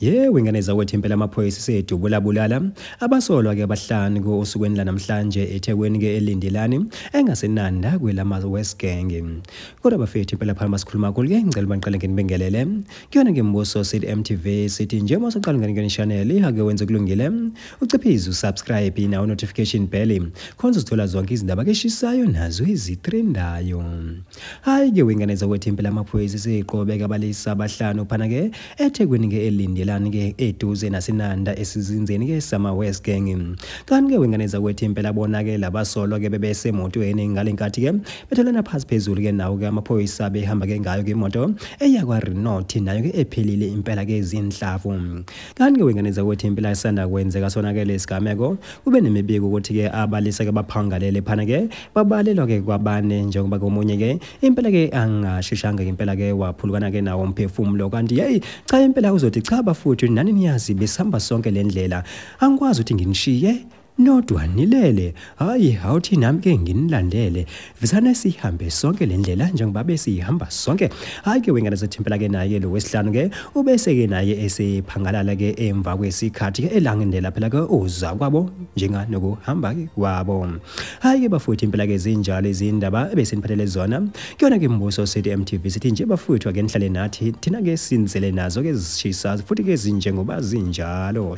Ingane zawethu impela amaphoyisa sedubula bulala abasolwa ke abahlanu ko usukweni lanamhlanje eThekwini ke eLindilani engasenanda kwelama West Gang. Kodwa bafethu impela phana masikhuluma kulo ke ngicela banqale ngenibingelele. Kuyona ke Mbuso City MTV sithi nje mawuqala ngene channel ake wenze kulungile. Uciphize usubscribe na notification bell khonza uzithola zonke izindaba ke shishayo nazo ezitrendayo. Hayi ke wengane zawethu impela amaphoyisa seqhubeka balisa abahlanu phana ke eThekwini ke eLindilani ke eduze nasenanda esizinzeni ke sama West Gang. Kanti ke wengane zawethu impela bona ke labasolwa ke bebese emotweni ngalenkathi ke betholana phansi phezulu ke nawo ke amaphoyisa behamba ke ngayo ke imoto eyakwa Renault nayo ke ephelile impela ke izinhlavu. Kanti ke wengane zawethu impela isanda kwenzeka sona ke lesigameko kube nemibiko ukuthi ke abalisa ke baphangalele phana ke babalelwa ke kwabane njengoba komunye ke impela ke angashishanga impela ke waphulukana ke nawo umphefumulo kanti cha impela uzothi cha bafuthi nani niyazi besihamba sonke lendlela angikwazi ukuthi nginishiye nodwa nilele hayi awuthi nami ke nginilandele visana sihambe sonke lendlela njengoba besihamba sonke. Hayi ke wengane zethu impela ke naye lo wesihlanu ke ubese ke naye esephangalala ke emva kwesikhathi ke elangendela phela ke uza kwabo njenga nokuhamba ke kwabo. Hayi ke bafuthi impela ke zinjalo izindaba ebesiniphathele zona kuyona ke Mbuso City MTV sithi nje bafuthi ake nihlale nathi thina ke sinzele nazo ke zishisa futhi ke zinjengoba zinjalo.